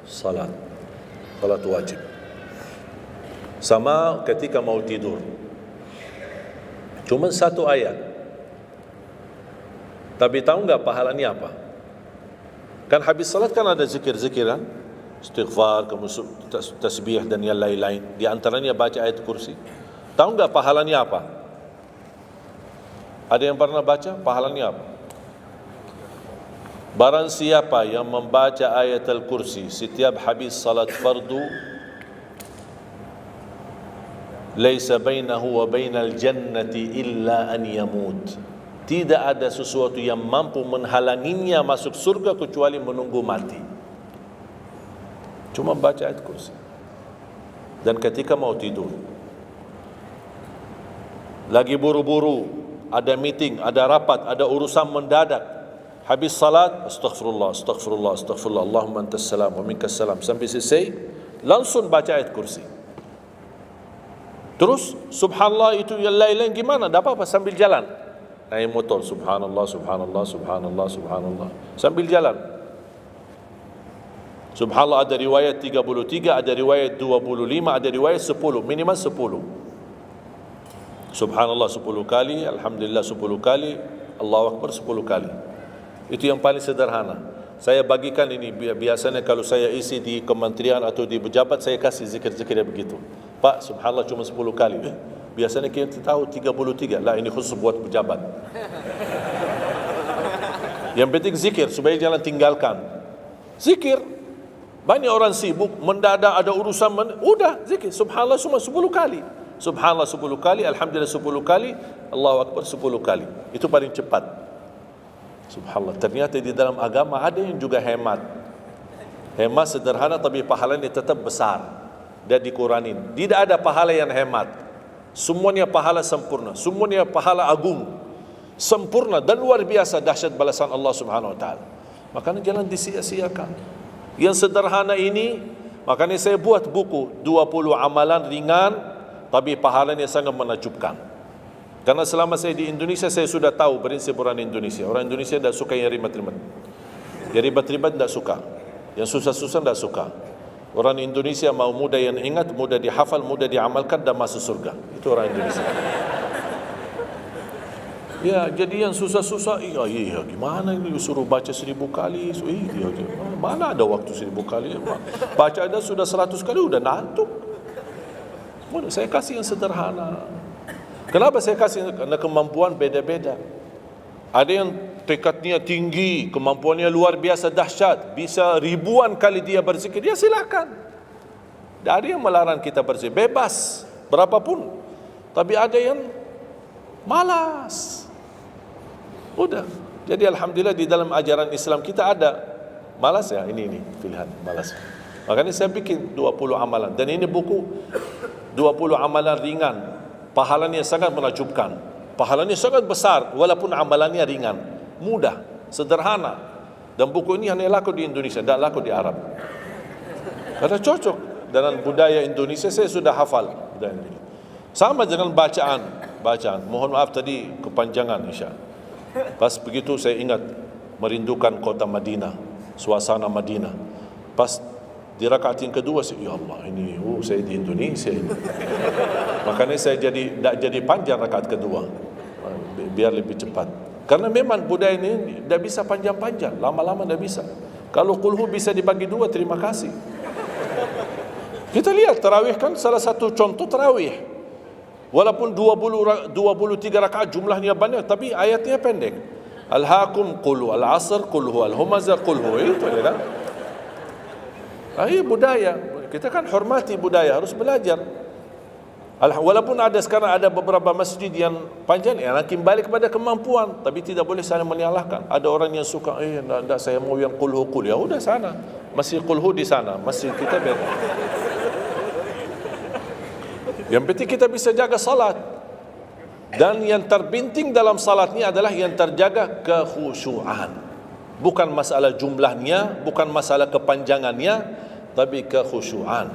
salat. Salat wajib. Sama ketika mau tidur, cuma 1 ayat, tapi tahu enggak pahalanya apa? Kan habis salat kan ada zikir-zikiran, istighfar, kamu tasbih dan yang lain-lain. Di antaranya baca ayat kursi. Tahu enggak pahalanya apa? Ada yang pernah baca pahalanya apa? Barang siapa yang membaca ayat al-kursi setiap habis salat fardu, laisa bainahu wa bainal jannati illa an yamut. Tidak ada sesuatu yang mampu menghalanginya masuk surga kecuali menunggu mati. Cuma baca ayat kursi. Dan ketika mau tidur, lagi buru-buru, ada meeting, ada rapat, ada urusan mendadak, habis salat, astaghfirullah, astaghfirullah, astaghfirullah, Allahumma antas salam wa minkas salam, sampai selesai, langsung baca ayat kursi. Terus subhanallah itu yang lain-lain gimana? Tak apa-apa, sambil jalan. Naik motor, subhanallah, subhanallah, subhanallah, subhanallah, sambil jalan. Subhanallah ada riwayat 33, ada riwayat 25, ada riwayat 10, minimal 10. Subhanallah 10 kali, alhamdulillah 10 kali, Allahu Akbar 10 kali. Itu yang paling sederhana. Saya bagikan ini, biasanya kalau saya isi di kementerian atau di pejabat, saya kasih zikir-zikir begitu. Pak, subhanallah cuma 10 kali. Biasanya kita tahu 33. Lah, ini khusus buat pejabat. Yang penting zikir, supaya jangan tinggalkan. Zikir. Banyak orang sibuk, mendadak ada urusan, udah zikir. Subhanallah cuma 10 kali. Subhanallah 10 kali, alhamdulillah 10 kali, Allahu Akbar 10 kali. Itu paling cepat. Subhanallah. Ternyata di dalam agama ada yang juga hemat. Hemat sederhana tapi pahalanya tetap besar. Dan dikuranin. Tidak ada pahala yang hemat. Semuanya pahala sempurna. Semuanya pahala agung. Sempurna dan luar biasa dahsyat balasan Allah Subhanahu wa taala. Makanya jangan disia-siakan. Yang sederhana ini, makanya saya buat buku 20 amalan ringan tapi pahalanya sangat menakjubkan. Karena selama saya di Indonesia, saya sudah tahu prinsip orang Indonesia. Orang Indonesia tidak suka yang ribet-ribet. Yang ribet-ribet tidak suka. Yang susah-susah tidak suka. Orang Indonesia mau mudah yang ingat, mudah dihafal, mudah diamalkan dan masuk surga. Itu orang Indonesia. Ya, jadi yang susah-susah, iya, gimana ini suruh baca 1000 kali? Iya, mana ada waktu 1000 kali? Baca ada sudah 100 kali, udah ngantuk. Saya kasih yang sederhana. Kenapa saya kasih? Karena kemampuan beda-beda. Ada yang tekadnya tinggi, kemampuannya luar biasa dahsyat, bisa ribuan kali dia berzikir, dia silakan. Tidak ada yang melarang kita berzikir, bebas, berapapun. Tapi ada yang malas. Udah. Jadi alhamdulillah di dalam ajaran Islam kita ada malas ya, ini pilihan malas. Makanya saya bikin 20 amalan. Dan ini buku 20 amalan ringan, pahalanya sangat menakjubkan. Pahalanya sangat besar walaupun amalannya ringan, mudah, sederhana. Dan buku ini hanya laku di Indonesia, tidak laku di Arab. Karena cocok dengan budaya Indonesia, saya sudah hafal budaya Indonesia. Sama dengan bacaan. Mohon maaf tadi kepanjangan insya. Pas begitu saya ingat merindukan kota Madinah, suasana Madinah. Pas di rakaat yang kedua, ya Allah ini, saya di Indonesia ini. Makanya saya tidak jadi panjang rakaat kedua, biar lebih cepat. Karena memang budaya ini tidak bisa panjang-panjang, lama-lama tidak bisa. Kalau kulhu bisa dibagi 2, terima kasih. Kita lihat tarawih kan salah satu contoh tarawih. Walaupun 23 rakaat jumlahnya banyak, tapi ayatnya pendek. Al-hakum qulhu, al-asr qulhu, al-humazah qulhu, itu ya kan. Ini budaya. Kita kan hormati budaya, harus belajar. Walaupun ada sekarang ada beberapa masjid yang panjang, ya nanti balik kepada kemampuan, tapi tidak boleh saling menyalahkan. Ada orang yang suka, enggak, saya mau yang qulhu qul. Ya udah sana, masih qulhu di sana, masih kita beda. Yang penting kita bisa jaga salat. Dan yang terpenting dalam salat ini adalah yang terjaga kekhusyuan. Bukan masalah jumlahnya, bukan masalah kepanjangannya, tapi kekhusyuan.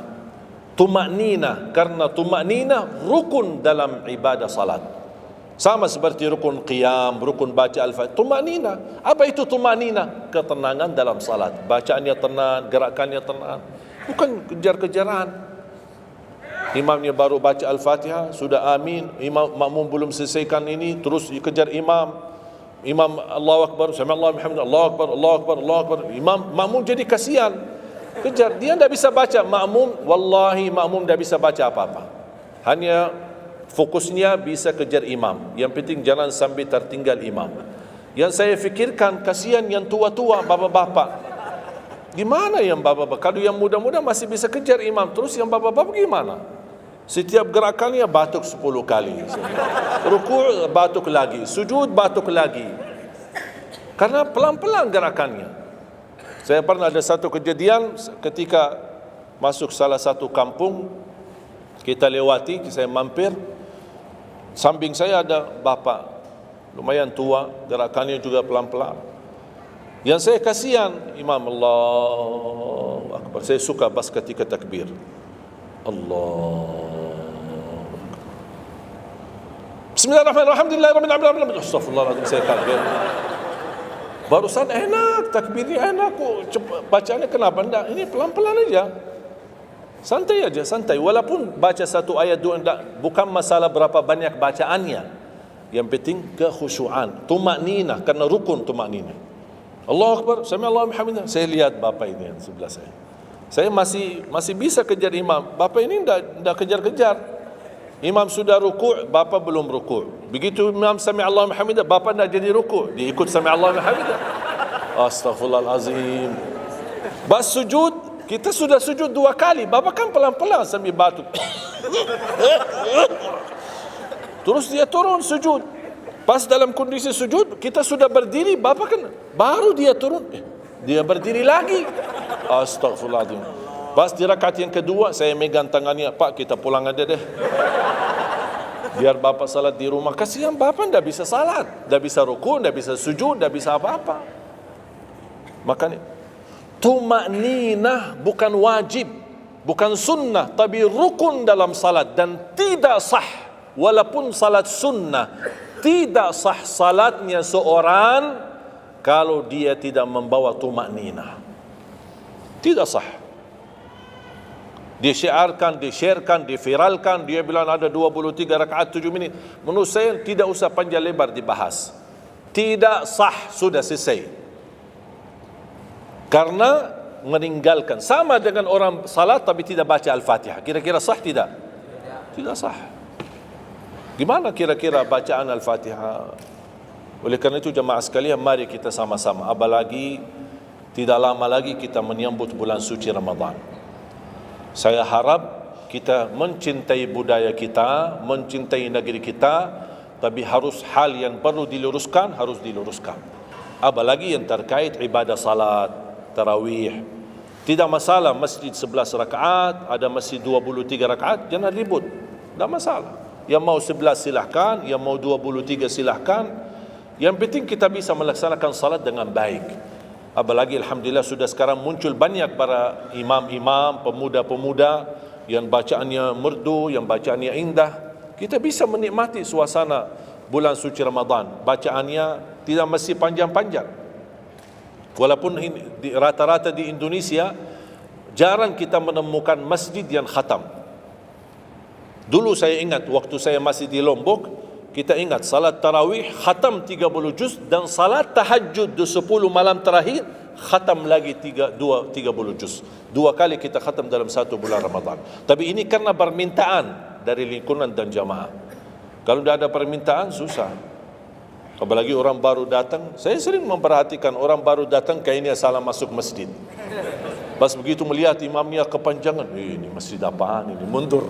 Tumaknina, karena tumaknina rukun dalam ibadah salat. Sama seperti rukun qiyam, rukun baca al-fatihah. Tumaknina. Apa itu tumaknina? Ketenangan dalam salat. Bacaannya tenang, gerakannya tenang. Bukan kejar-kejaran. Imamnya baru baca al-fatihah, sudah amin. Imam makmum belum selesaikan ini, terus dikejar imam. Imam Allahu Akbar, sami Allahu bihamdihi, Allahu Akbar, Allahu Akbar, Allahu Akbar. Imam makmum jadi kasihan. Kejar. Dia tidak bisa baca. Makmum, wallahi makmum tidak bisa baca apa-apa. Hanya fokusnya bisa kejar imam. Yang penting jangan sampai tertinggal imam. Yang saya fikirkan, kasihan yang tua-tua, bapak-bapak. Gimana yang bapak-bapak? Kalau yang muda-muda masih bisa kejar imam, terus yang bapak-bapak gimana? Setiap gerakannya batuk 10 kali. Rukuk batuk lagi, sujud batuk lagi. Karena pelan-pelan gerakannya. Saya pernah ada satu kejadian ketika masuk salah satu kampung, kita lewati, saya mampir, samping saya ada bapak lumayan tua, gerakannya juga pelan-pelan. Yang saya kasihan, Imam Allahu Akbar. Saya suka pas ketika takbir. Allah. Bismillahirrahmanirrahim. Alhamdulillahirrahmanirrahim. Astagfirullahaladzim, saya kaget. Barusan enak, takbirnya enak kok. Bacanya kenapa enggak? Ini pelan-pelan aja. Santai aja, santai. Walaupun baca satu ayat dua enggak, bukan masalah berapa banyak bacaannya. Yang penting kekhusyuan, tumakninah, karena rukun tumakninah. Allahu Akbar, sami Allahu liman hamidah. Saya lihat bapak ini yang sebelah saya. Saya masih bisa kejar imam. Bapak ini enggak kejar-kejar. Imam sudah rukuk, bapak belum rukuk. Begitu imam sami Allahu liman hamidah, bapak enggak jadi rukuk, dia ikut sami Allahu liman hamidah. Astaghfirullahalazim. Bas sujud, kita sudah sujud 2 kali, bapak kan pelan-pelan sambil batuk. Terus dia turun sujud. Pas dalam kondisi sujud, kita sudah berdiri, bapak kan baru dia turun, dia berdiri lagi. Astagfirullahaladzim. Pas di rakaat yang kedua, saya megang tangannya, Pak, kita pulang aja deh. Biar bapak salat di rumah. Kasihan bapak tidak bisa salat, tidak bisa rukun, tidak bisa sujud, tidak bisa apa-apa. Makanya tumakninah bukan wajib, bukan sunnah, tapi rukun dalam salat, dan tidak sah. Walaupun salat sunnah, tidak sah salatnya seorang kalau dia tidak membawa tumakninah. Tidak sah. Disyiarkan, disharekan, diviralkan, dia bilang ada 23 rakaat 7 minit. Menurut saya tidak usah panjang lebar dibahas. Tidak sah, sudah selesai. Karena meninggalkan, sama dengan orang salat tapi tidak baca Al-Fatihah. Kira-kira sah tidak? Tidak sah. Gimana kira-kira bacaan Al-Fatihah? Oleh kerana itu jemaah sekalian, mari kita sama-sama, apalagi tidak lama lagi kita menyambut bulan suci Ramadan. Saya harap kita mencintai budaya kita, mencintai negeri kita, tapi harus hal yang perlu diluruskan, harus diluruskan. Apalagi yang terkait ibadah salat, tarawih. Tidak masalah masjid 11 rakaat, ada masjid 23 rakaat, jangan ribut. Tidak masalah. Yang mau 11 silahkan, yang mau 23 silahkan. Yang penting kita bisa melaksanakan salat dengan baik. Apalagi alhamdulillah sudah sekarang muncul banyak para imam-imam, pemuda-pemuda yang bacaannya merdu, yang bacaannya indah. Kita bisa menikmati suasana bulan suci Ramadan. Bacaannya tidak mesti panjang-panjang. Walaupun rata-rata di Indonesia jarang kita menemukan masjid yang khatam. Dulu saya ingat waktu saya masih di Lombok, kita ingat salat tarawih khatam 30 juz, dan salat tahajud 10 malam terakhir khatam lagi 30 juz. 2 kali kita khatam dalam 1 bulan Ramadan. Tapi ini karena permintaan dari lingkungan dan jamaah. Kalau tidak ada permintaan susah. Apalagi orang baru datang. Saya sering memperhatikan orang baru datang kayaknya salah masuk masjid. Pas begitu melihat imamnya kepanjangan, ini masjid apaan ini, mundur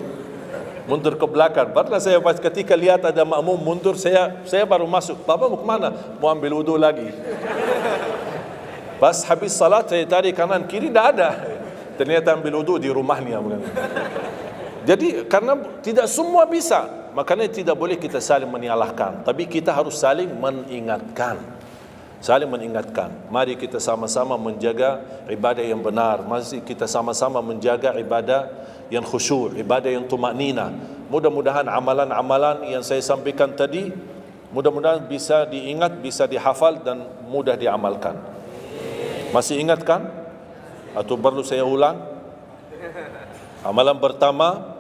ke belakang. Pernah saya pas ketika lihat ada makmum mundur, saya baru masuk. Bapak mau kemana? Mau ambil wudu lagi. Pas habis salat saya tarik kanan kiri, tidak ada. Ternyata ambil wudu di rumahnya. Jadi karena tidak semua bisa, makanya tidak boleh kita saling menyalahkan, tapi kita harus saling mengingatkan. Saling mengingatkan. Mari kita sama-sama menjaga ibadah yang benar. Mari kita sama-sama menjaga ibadah yang khusyuk, ibadah yang tumaknina. Mudah-mudahan amalan-amalan yang saya sampaikan tadi, mudah-mudahan bisa diingat, bisa dihafal dan mudah diamalkan. Masih ingat kan? Atau perlu saya ulang? Amalan pertama,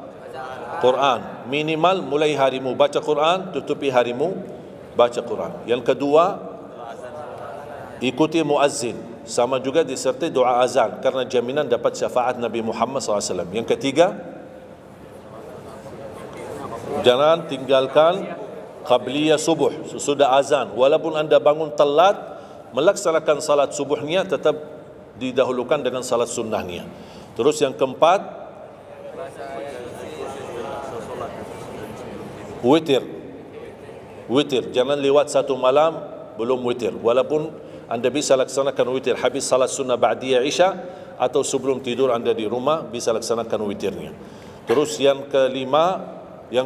Quran. Minimal mulai harimu baca Quran, tutupi harimu baca Quran. Yang kedua, ikuti muazzin. sama juga disertai doa azan karena jaminan dapat syafaat Nabi Muhammad SAW. Yang ketiga, jangan tinggalkan qabliyah subuh sesudah azan. Walaupun anda bangun telat, melaksanakan salat subuhnya tetap didahulukan dengan salat sunnahnya. Terus yang keempat, witir. Witir, jangan lewat satu malam belum witir. Walaupun anda bisa laksanakan witir habis salat sunnah ba'diyah isya atau sebelum tidur anda di rumah bisa laksanakan witirnya. Terus yang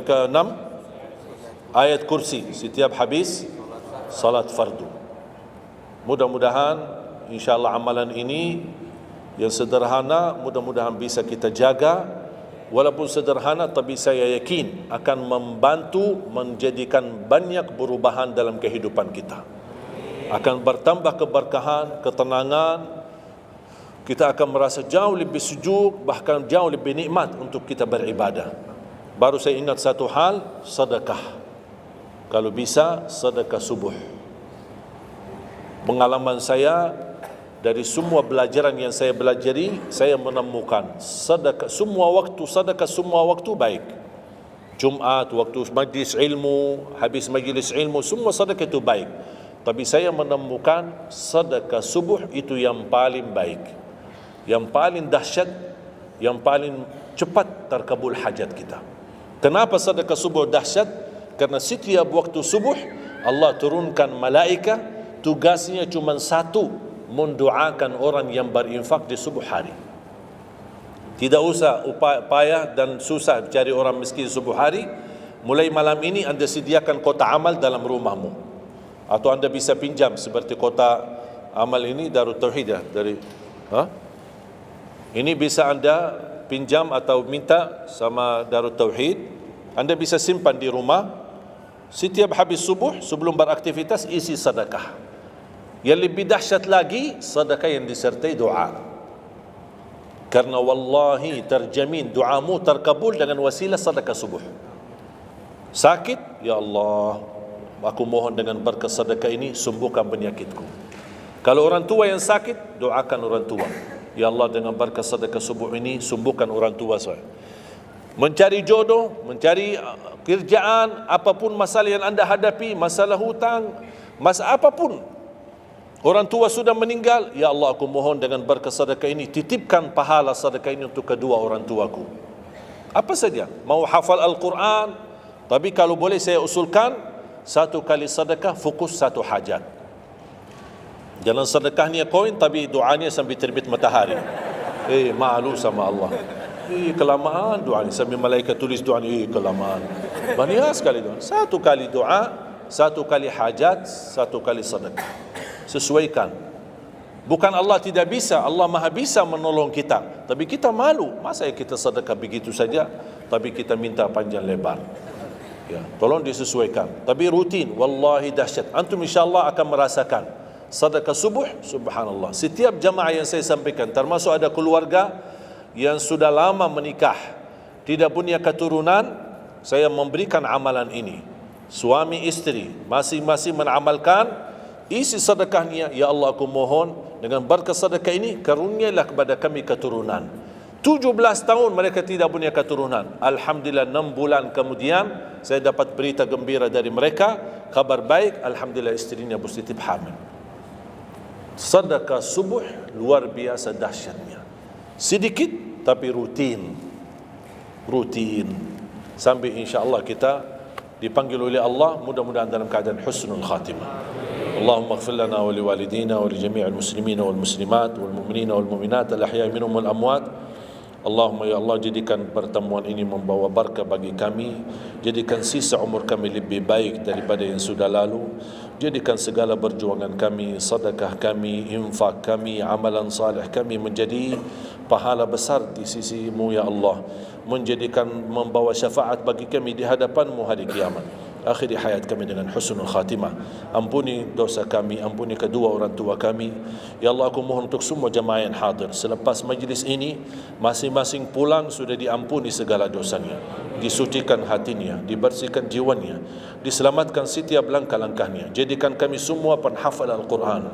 keenam, ayat kursi setiap habis salat fardu. Mudah-mudahan insyaAllah amalan ini yang sederhana mudah-mudahan bisa kita jaga. Walaupun sederhana, tapi saya yakin akan membantu menjadikan banyak perubahan dalam kehidupan kita. Akan bertambah keberkahan, ketenangan. Kita akan merasa jauh lebih sejuk, bahkan jauh lebih nikmat untuk kita beribadah. Baru saya ingat satu hal, sedekah. Kalau bisa, sedekah subuh. Pengalaman saya, dari semua pelajaran yang saya pelajari, saya menemukan sedekah semua waktu baik. Jumat, waktu majlis ilmu, habis majlis ilmu, semua sedekah itu baik. Tapi saya menemukan sedekah subuh itu yang paling baik, yang paling dahsyat, yang paling cepat terkabul hajat kita. Kenapa sedekah subuh dahsyat? Karena setiap waktu subuh Allah turunkan malaikat, tugasnya cuma satu, mendoakan orang yang berinfak di subuh hari. Tidak usah payah dan susah cari orang miskin di subuh hari. Mulai malam ini anda sediakan kotak amal dalam rumahmu, atau anda bisa pinjam seperti kotak amal ini Darut Tauhid ya, ini bisa anda pinjam atau minta sama Darut Tauhid. Anda bisa simpan di rumah. Setiap habis subuh sebelum beraktivitas isi sedekah. Yang lebih dahsyat lagi, sedekah yang disertai doa. Karena wallahi terjamin doamu terkabul dengan wasilah sedekah subuh. Sakit, ya Allah, aku mohon dengan berkat sedekah ini sembuhkan penyakitku. Kalau orang tua yang sakit, doakan orang tua. Ya Allah, dengan berkat sedekah subuh ini sembuhkan orang tua saya. Mencari jodoh, mencari kerjaan, apapun masalah yang anda hadapi, masalah hutang, masalah apapun. Orang tua sudah meninggal, ya Allah aku mohon dengan berkat sedekah ini titipkan pahala sedekah ini untuk kedua orang tuaku. Apa saja, mau hafal Al-Quran, tapi kalau boleh saya usulkan, satu kali sedekah fokus satu hajat. Jangan sedekahnya koin tapi doanya sambil terbit matahari. Malu sama Allah. Kelamaan doanya, sambil malaikat tulis doanya, kelamaan. Banyak sekali doa. Satu kali doa, satu kali hajat, satu kali sedekah. Sesuaikan. Bukan Allah tidak bisa, Allah maha bisa menolong kita, tapi kita malu. Masa kita sedekah begitu saja, tapi kita minta panjang lebar. Ya, tolong disesuaikan. Tapi rutin, wallahi dahsyat. Antum insyaAllah akan merasakan sedekah subuh, subhanallah. Setiap jamaah yang saya sampaikan, termasuk ada keluarga yang sudah lama menikah, tidak punya keturunan, saya memberikan amalan ini. Suami istri masing-masing mengamalkan. Isi sedekahnya, ya Allah aku mohon dengan berkat sedekah ini karunialah kepada kami keturunan. 17 tahun mereka tidak punya keturunan. Alhamdulillah 6 bulan kemudian saya dapat berita gembira dari mereka, kabar baik, alhamdulillah istrinya positif hamil. Sedekah subuh luar biasa dahsyatnya. Sedikit tapi rutin. Sampai insya-Allah kita dipanggil oleh Allah, mudah-mudahan dalam keadaan husnul khatimah. اللهم اغفر لنا ولوالدينا ولجميع المسلمين والمسلمات والمؤمنين والمؤمنات الأحياء منهم والأموات. Allahumma ya Allah, jadikan pertemuan ini membawa berkah bagi kami. Jadikan sisa umur kami lebih baik daripada yang sudah lalu. Jadikan segala perjuangan kami, sedekah kami, infak kami, amalan salih kami menjadi pahala besar di sisi-Mu ya Allah. Menjadikan membawa syafaat bagi kami di hadapan-Mu hari kiamat. Akhiri hayat kami dengan husnul khatimah. Ampuni dosa kami, ampuni kedua orang tua kami. Ya Allah, aku mohon untuk semua jemaah yang hadir, selepas majlis ini masing-masing pulang sudah diampuni segala dosanya, disucikan hatinya, dibersihkan jiwanya, diselamatkan setiap langkah-langkahnya. Jadikan kami semua penghafal Al-Quran,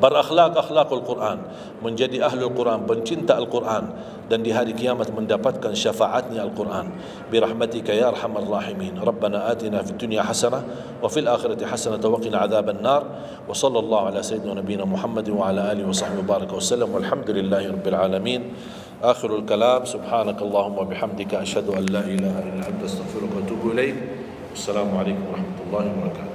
berakhlak akhlakul Quran, menjadi ahlul Quran, pencinta Al-Quran, dan di hari kiamat mendapatkan syafaatnya Al-Quran. Birahmatika ya arhamar rahimin. Rabbana atina fid dunya hasanah wa fil akhirati hasanah wa qina adzaban nar. Wa sallallahu ala sayyidina nabiyina Muhammad wa ala alihi wa sahbihi baraka wasallam. Walhamdulillahi rabbil alamin. Akhirul kalam, subhanakallahumma bihamdika asyhadu an la ilaha illa anta astaghfiruka wa atubu ilaik. Wassalamualaikum warahmatullahi wabarakatuh.